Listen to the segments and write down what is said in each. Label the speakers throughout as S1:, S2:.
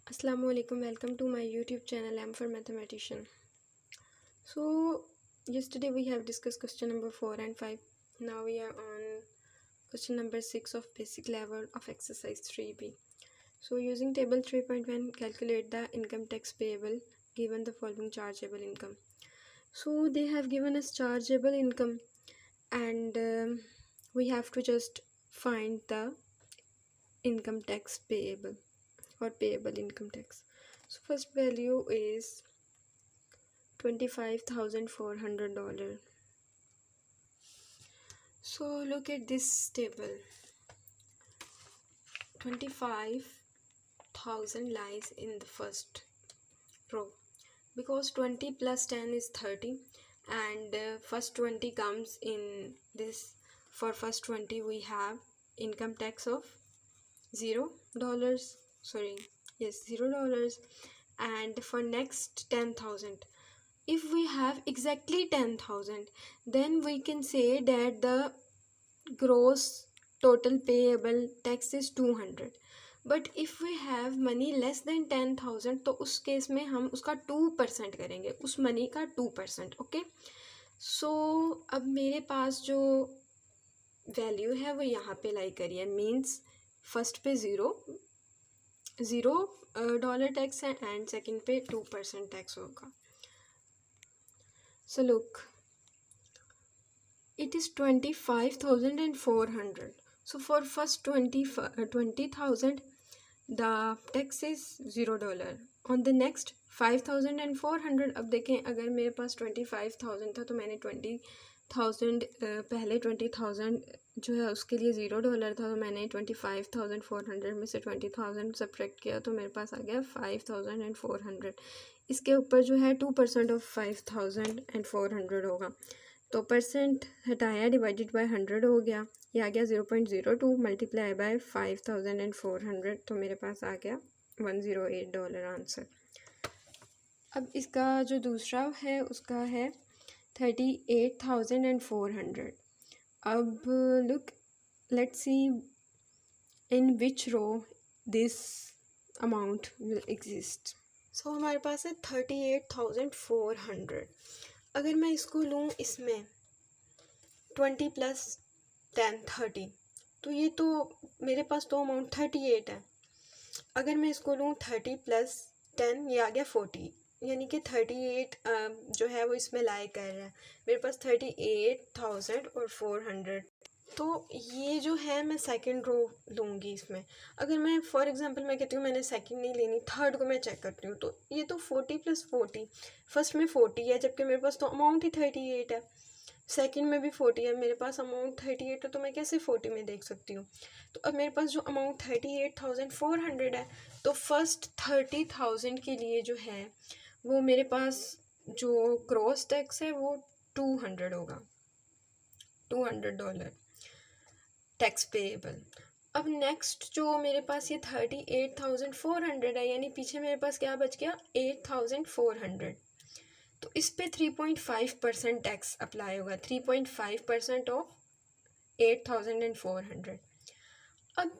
S1: Assalamualaikum, welcome to my YouTube channel. I'm for mathematician. So yesterday we have discussed question number 4 and 5. Now we are on question number 6 of basic level of exercise 3b. So using table 3.1, calculate the income tax payable given the following chargeable income. So they have given us chargeable income and we have to just find the income tax payable or payable income tax. So first value is $25,400. So look at this table. 25,000 lies in the first row because 20 plus 10 is 30 and first 20 comes in this. For first 20 we have income tax of $0. $0. And for next 10,000, if we have exactly 10,000, then we can say that the gross total payable tax is 200. But if we have money less then 10,000 तो उस case में हम उसका 2% करेंगे, उस money का 2%. Okay, सो अब मेरे पास जो वैल्यू है वो यहाँ पे लाई करी है. मीन्स फर्स्ट पे $0 टैक्स है एंड सेकंड पे 2% टैक्स होगा. So look, it is 25,400. So for first 20,000, the tax is $0. On the next 5,400. अब देखें, अगर मेरे पास 25,000 था तो मैंने 20,000 पहले 20,000 जो है उसके लिए $0 था, तो मैंने 25,400 में से 20,000 सब्ट्रैक्ट किया तो मेरे पास आ गया 5,400. इसके ऊपर जो है 2% ऑफ 5,400 होगा, तो परसेंट हटाया, डिवाइडेड बाय 100 हो गया. ये आ गया 0.02 मल्टीप्लाई बाय 5,400, तो मेरे पास आ गया $108 आंसर. अब इसका जो दूसरा है उसका है 38,400. अब look, let's see in which row this amount will exist. So हमारे पास है 38,400. अगर मैं इसको लूँ इसमें 20 प्लस 10 30, तो ये तो मेरे पास तो अमाउंट 38 है. अगर मैं इसको लूँ 30 प्लस 10, ये आ गया 40, यानी कि 38 जो है वो इसमें लाई कर रहा है. मेरे पास 38,400. तो ये जो है मैं सेकंड रो लूँगी इसमें. अगर मैं फॉर एग्जांपल मैं कहती हूँ मैंने सेकंड नहीं लेनी, थर्ड को मैं चेक करती हूँ, तो ये तो 40 प्लस 40, फर्स्ट में 40 है जबकि मेरे पास तो अमाउंट ही 38 है. सेकंड में भी 40 है, मेरे पास अमाउंट 38 है, तो मैं कैसे 40 में देख सकती हूँ. तो अब मेरे पास जो अमाउंट 38,400 है, तो फर्स्ट 30,000 के लिए जो है वो मेरे पास जो क्रॉस टैक्स है वो 200 होगा, $200 टैक्स पेएबल. अब नेक्स्ट जो मेरे पास ये 38,400 है, यानी पीछे मेरे पास क्या बच गया 8,400, तो इस पे 3.5% टैक्स अप्लाई होगा. 3.5% ऑफ 8,400. अब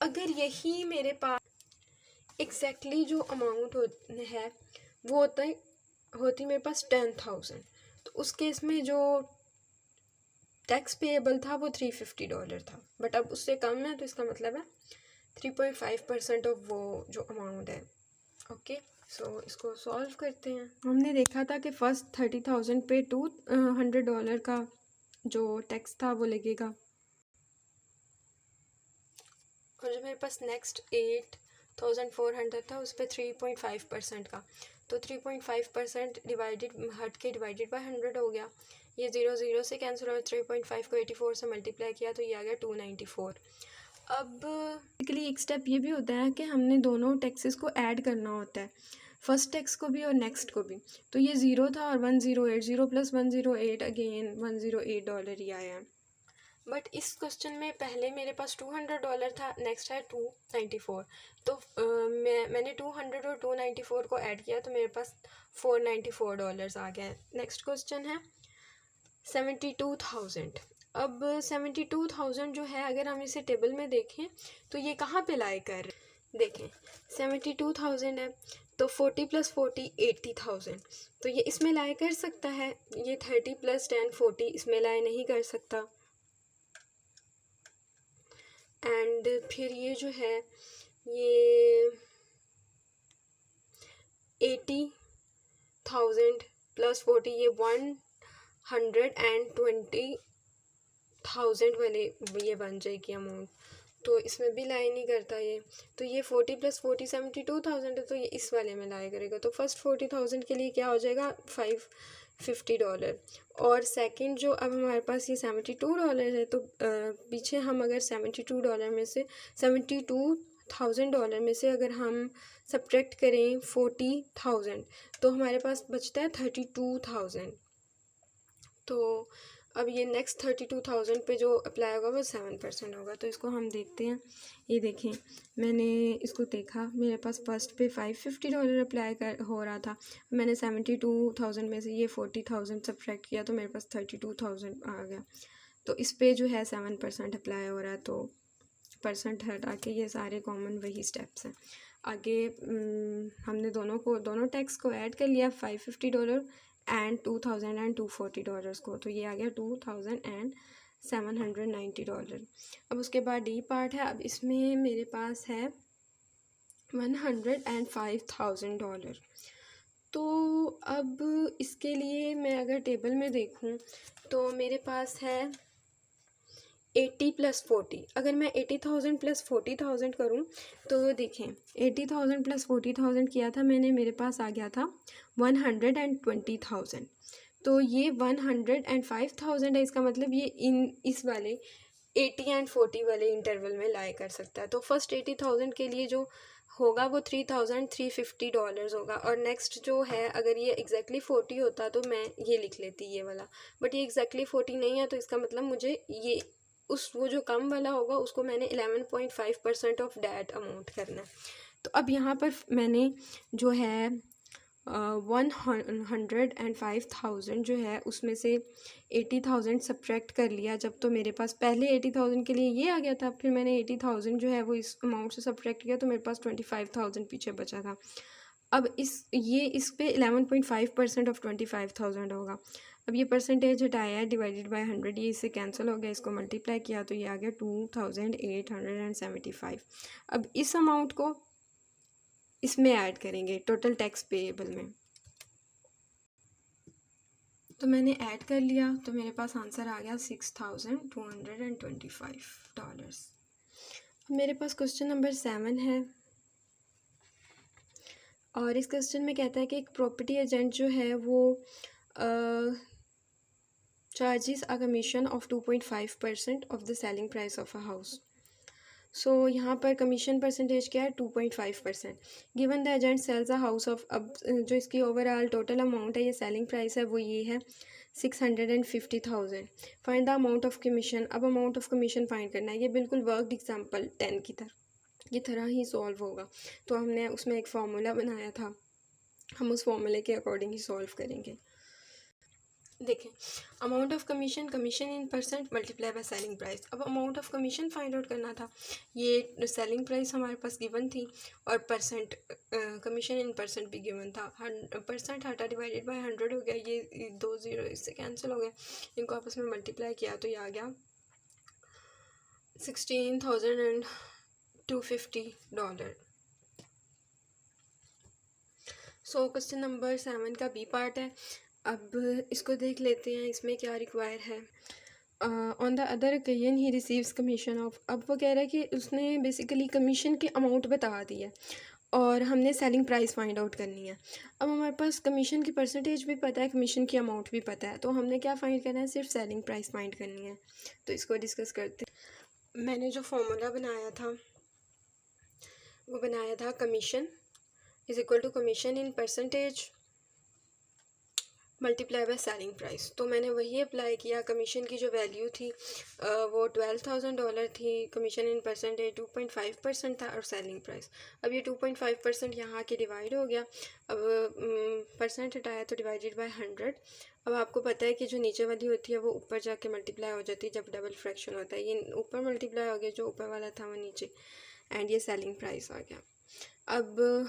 S1: अगर यही मेरे पास एग्जैक्टली जो अमाउंट है वो होती मेरे पास 10,000, तो उस केस में जो टैक्स पेएबल था वो $350 था. बट अब उससे कम है, तो इसका मतलब है 3.5% ऑफ वो जो अमाउंट है. ओके, सो इसको सॉल्व करते हैं. हमने देखा था कि फर्स्ट 30,000 पे $200 का जो टैक्स था वो लगेगा, और जो मेरे पास नेक्स्ट 8,400 था उस पर 3.5% का, तो 3.5% डिवाइडेड बाय 100 हो गया. ये 0 से कैंसिल हुआ, 3.5 को 84 से मल्टीप्लाई किया तो ये आ गया 294. अब बेसिकली एक स्टेप ये भी होता है कि हमने दोनों टैक्सेस को ऐड करना होता है, फर्स्ट टैक्स को भी और नेक्स्ट को भी. तो ये 0 था और 108, 0 प्लस 108 अगेन $108 ही आया है. बट इस क्वेश्चन में पहले मेरे पास $200 था, नेक्स्ट है 294, तो मैंने 200 और 294 को ऐड किया तो मेरे पास $494 आ गया. नेक्स्ट क्वेश्चन है 72,000. अब 72,000 जो है अगर हम इसे टेबल में देखें तो ये कहाँ पे लाई कर रहे हैं. देखें 72,000 है, तो 40 + 40 80,000, तो ये इसमें लाई कर सकता है। ये 30 + 10 40 इसमें लाई नहीं कर सकता। एंड फिर ये जो है ये 80,000 + 40 ये 120,000 वाले ये बन जाएगी अमाउंट, तो इसमें भी लाई नहीं करता ये। तो ये 40 + 40 72,000 है, तो ये इस वाले में लाई करेगा। तो फर्स्ट 40,000 के लिए क्या हो जाएगा $550, और सेकंड जो अब हमारे पास ये $72 है, तो पीछे हम अगर $72 में से $72,000 में से अगर हम सब्ट्रैक्ट करें 40,000, तो हमारे पास बचता है 32,000। तो अब ये नेक्स्ट 32,000 पे जो अप्लाई होगा वो 7% होगा। तो इसको हम देखते हैं। ये देखें, मैंने इसको देखा, मेरे पास फर्स्ट पे $550 अप्लाई हो रहा था। मैंने 72,000 में से ये 40,000 सब्ट्रैक्ट किया, तो मेरे पास 32,000 आ गया। तो इस पे जो है 7% अप्लाई हो रहा है, तो परसेंट हटा के ये सारे कॉमन वही स्टेप्स हैं। आगे हमने दोनों टैक्स को ऐड कर लिया, $550 एंड 2,000 एंड $240 को, तो ये आ गया $2,790। अब उसके बाद डी पार्ट है। अब इसमें मेरे पास है $105,000। तो अब इसके लिए मैं अगर टेबल में देखूं तो मेरे पास है 80 + 40। अगर मैं 80,000 + 40,000 करूं तो देखें, 80,000 + 40,000 किया था मैंने, मेरे पास आ गया था 120,000। तो ये 105,000 है, इसका मतलब ये इस वाले 80 एंड 40 वाले इंटरवल में लाई कर सकता है। तो फर्स्ट 80,000 के लिए जो होगा वो $3,350 होगा, और नेक्स्ट जो है अगर ये एग्जैक्टली 40 होता तो मैं ये लिख लेती ये वाला, बट ये एग्जैक्टली 40 नहीं है, तो इसका मतलब मुझे ये वो जो कम वाला होगा उसको मैंने 11.5% ऑफ डैट अमाउंट करना है। तो अब यहाँ पर मैंने जो है 105,000 जो है उसमें से 80,000 सब्ट्रैक्ट कर लिया जब, तो मेरे पास पहले 80,000 के लिए ये आ गया था, फिर मैंने 80,000 जो है वो इस अमाउंट से सब्ट्रैक्ट किया, तो मेरे पास 25,000 पीछे बचा था। अब इस पे 11.5% ऑफ 25,000 होगा। अब ये परसेंटेज हटाया, डिवाइडेड बाय 100, ये इससे कैंसिल हो गया, इसको मल्टीप्लाई किया तो ये आ गया 2,875। अब इस अमाउंट को इसमें ऐड करेंगे टोटल टैक्स पेएबल में। तो मैंने ऐड कर लिया, तो मेरे पास आंसर आ गया $6,225। मेरे पास क्वेश्चन नंबर 7 है, और इस क्वेश्चन में कहता है कि एक प्रॉपर्टी एजेंट जो है वो charges a commission of 2.5% of the selling price of a house. So यहाँ पर कमीशन परसेंटेज क्या है, 2.5%। Given the agent sells a house of, अब जो इसकी ओवरऑल टोटल अमाउंट है, ये सेलिंग प्राइस है वो ये है 650,000। Find the amount of commission. अब अमाउंट ऑफ कमीशन फाइंड करना है। ये बिल्कुल वर्कड एग्जाम्पल 10 की तरह ही सॉल्व होगा। तो हमने उसमें एक फार्मूला बनाया था, हम उस फार्मूले के अकॉर्डिंग ही सॉल्व करेंगे। देखें, amount of commission in percent multiply by selling price. अब amount of commission find out करना था। ये सेलिंग प्राइस हमारे पास गिवन थी, और परसेंट कमीशन इन परसेंट भी गिवन था। 100% हटा, डिवाइडेड बाय 100 हो गया, ये 2 0 इससे कैंसिल हो गया, इनको आपस में मल्टीप्लाई किया तो ये आ गया $16,250। सो क्वेश्चन नंबर 7 का बी पार्ट है। अब इसको देख लेते हैं, इसमें क्या रिक्वायर है। On the other occasion he receives commission of. अब वो कह रहा है कि उसने बेसिकली कमीशन की अमाउंट बता दी है, और हमने सेलिंग प्राइस फाइंड आउट करनी है। अब हमारे पास कमीशन की परसेंटेज भी पता है, कमीशन की अमाउंट भी पता है, तो हमने क्या फाइंड करना है, सिर्फ सेलिंग प्राइस फाइंड करनी है। तो इसको डिस्कस करते हैं। मैंने जो फॉर्मूला बनाया था वो बनाया था commission is equal to commission in percentage multiply by selling price. तो मैंने वही अप्लाई किया। कमीशन की जो वैल्यू थी वो $12,000 थी, कमीशन इन परसेंटेज 2.5% था, और सेलिंग प्राइस, अब ये 2.5% यहाँ के डिवाइड हो गया। अब परसेंट हटाया तो डिवाइडेड बाय 100। अब आपको पता है कि जो नीचे वाली होती है वो ऊपर जाके मल्टीप्लाई हो जाती है जब डबल फ्रैक्शन होता है। ये ऊपर मल्टीप्लाई हो गया, जो ऊपर वाला था वो नीचे, एंड ये सेलिंग प्राइस आ गया। अब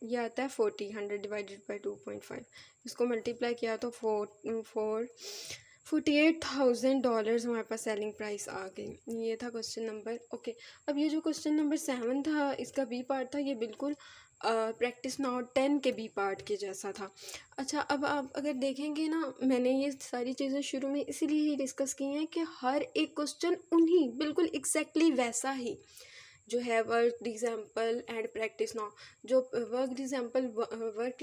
S1: ये आता है 100 डिवाइडेड बाई 2.5, इसको मल्टीप्लाई किया तो 48,000 हमारे पास सेलिंग प्राइस आ गई। ये था क्वेश्चन नंबर। ओके, अब ये जो क्वेश्चन नंबर 7 था, इसका बी पार्ट था, ये बिल्कुल प्रैक्टिस नाउ 10 के बी पार्ट के जैसा था। अच्छा, अब आप अगर देखेंगे ना, मैंने ये सारी चीज़ें शुरू में इसीलिए ही डिस्कस की हैं कि हर एक क्वेश्चन उन्हीं बिल्कुल एग्जैक्टली वैसा ही जो है work example and practice now, जो वर्क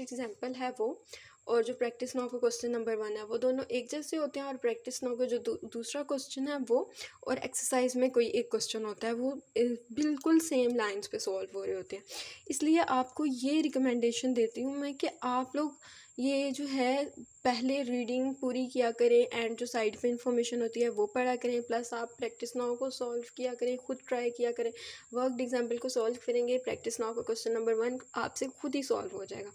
S1: एग्जाम्पल है वो, और जो प्रैक्टिस नाउ का क्वेश्चन नंबर 1 है, वो दोनों एक जैसे होते हैं। और प्रैक्टिस नाउ का जो दूसरा क्वेश्चन है वो, और एक्सरसाइज में कोई एक क्वेश्चन होता है, वो बिल्कुल सेम लाइंस पे सॉल्व हो रहे होते हैं। इसलिए आपको ये रिकमेंडेशन देती हूँ मैं कि आप लोग ये जो है पहले रीडिंग पूरी किया करें, एंड जो साइड पे इंफॉर्मेशन होती है वो पढ़ा करें, प्लस आप प्रैक्टिस नाउ को सॉल्व किया करें, खुद ट्राई किया करें। वर्कड एग्जाम्पल को सॉल्व करेंगे, प्रैक्टिस नाउ का क्वेश्चन नंबर 1 आपसे खुद ही सॉल्व हो जाएगा।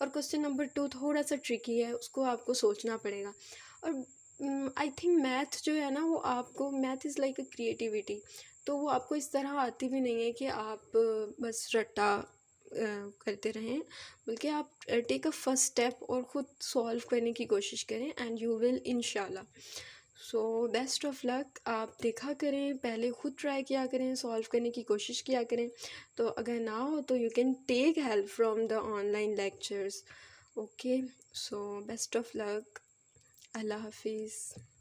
S1: और क्वेश्चन नंबर 2 थोड़ा सा ट्रिकी है, उसको आपको सोचना पड़ेगा। और आई थिंक मैथ जो है ना, वो आपको, math is like a creativity, तो वो आपको इस तरह आती भी नहीं है कि आप बस रट्टा करते रहें, बल्कि आप टेक अ फर्स्ट स्टेप और ख़ुद सॉल्व करने की कोशिश करें, एंड यू विल इंशाल्लाह। सो बेस्ट ऑफ लक। आप देखा करें, पहले ख़ुद ट्राई किया करें, सॉल्व करने की कोशिश किया करें, तो अगर ना हो तो you can take help from the online lectures. Okay, so best of luck. अल्लाह हाफिज़।